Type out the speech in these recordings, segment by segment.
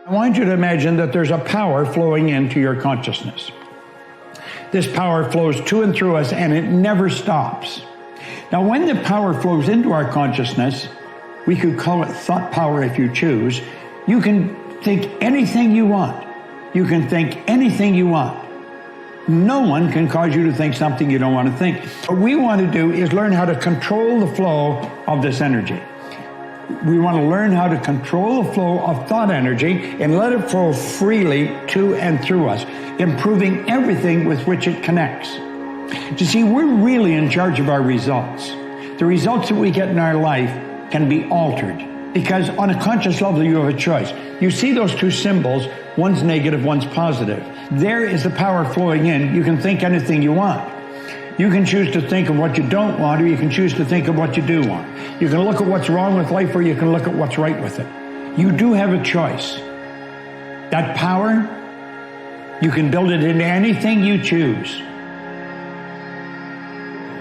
I want you to imagine that there's a power flowing into your consciousness. This power flows to and through us, and it never stops. Now, when the power flows into our consciousness, we could call it thought power if you choose. You can think anything you want. You can think anything you want. No one can cause you to think something you don't want to think. What we want to do is learn how to control the flow of this energy. We want to learn how to control the flow of thought energy and let it flow freely to and through us, improving everything with which it connects. You see, we're really in charge of our results. The results that we get in our life can be altered because on a conscious level, you have a choice. You see those two symbols, one's negative, one's positive. There is the power flowing in. You can think anything you want. You can choose to think of what you don't want, or you can choose to think of what you do want. You can look at what's wrong with life, or you can look at what's right with it. You do have a choice. That power, you can build it into anything you choose.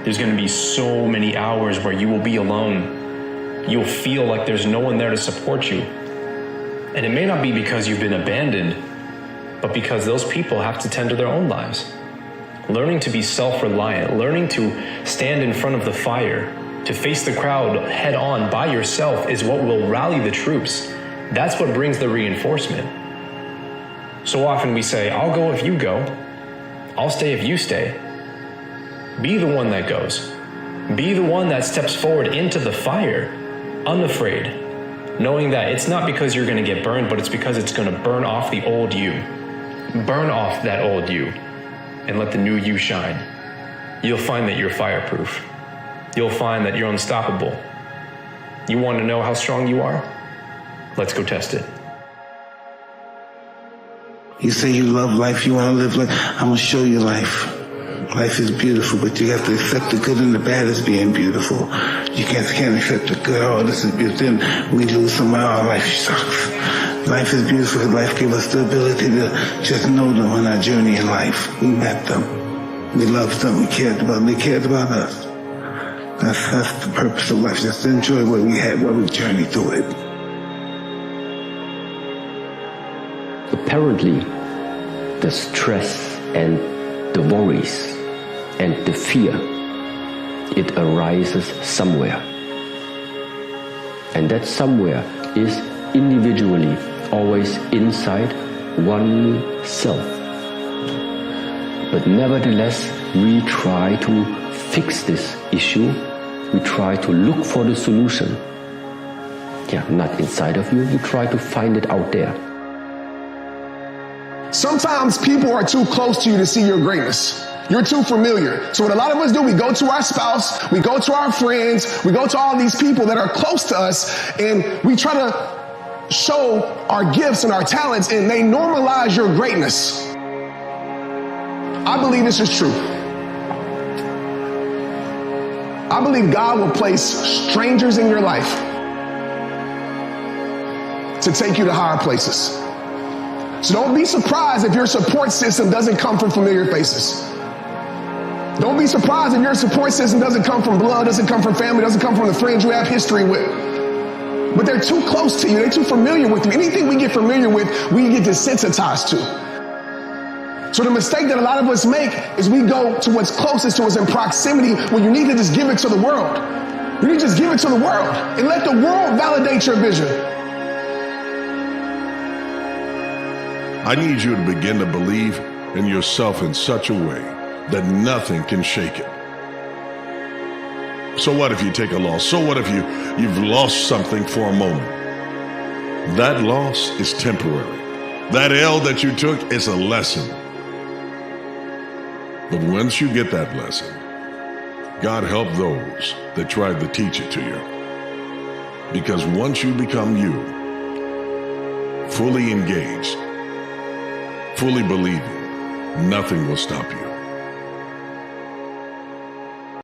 There's going to be so many hours where you will be alone. You'll feel like there's no one there to support you. And it may not be because you've been abandoned, but because those people have to tend to their own lives. Learning to be self-reliant, learning to stand in front of the fire, to face the crowd head on by yourself is what will rally the troops. That's what brings the reinforcement. So often we say, I'll go if you go. I'll stay if you stay. Be the one that goes. Be the one that steps forward into the fire, unafraid, knowing that it's not because you're going to get burned, but it's because it's going to burn off the old you. Burn off that old you and let the new you shine. You'll find that you're fireproof. You'll find that you're unstoppable. You want to know how strong you are? Let's go test it. You say you love life, you want to live life. I'm going to show you life. Life is beautiful, but you have to accept the good and the bad as being beautiful. You can't accept the good, oh, this is beautiful. Then we lose someone, oh, life sucks. Life is beautiful because life gave us the ability to just know them on our journey in life. We met them. We loved them. We cared about them. They cared about us. That's the purpose of life. Just enjoy what we had while we journeyed through it. Apparently, the stress and the worries and the fear, it arises somewhere. And that somewhere is individually always inside oneself. But nevertheless, we try to fix this issue. We try to look for the solution. Yeah, not inside of you. You try to find it out there. Sometimes people are too close to you to see your greatness. You're too familiar. So what a lot of us do, we go to our spouse, we go to our friends, we go to all these people that are close to us, and we try to show our gifts and our talents, and they normalize your greatness. I believe this is true. I believe God will place strangers in your life to take you to higher places. So don't be surprised if your support system doesn't come from familiar faces. Don't be surprised if your support system doesn't come from blood, doesn't come from family, doesn't come from the friends you have history with. But they're too close to you. They're too familiar with you. Anything we get familiar with, we get desensitized to. So the mistake that a lot of us make is we go to what's closest to us in proximity when you need to just give it to the world. You need to just give it to the world and let the world validate your vision. I need you to begin to believe in yourself in such a way that nothing can shake it. So what if you take a loss? So what if you've lost something for a moment? That loss is temporary. That L that you took is a lesson. But once you get that lesson, God help those that tried to teach it to you. Because once you become you, fully engaged, fully believing, nothing will stop you.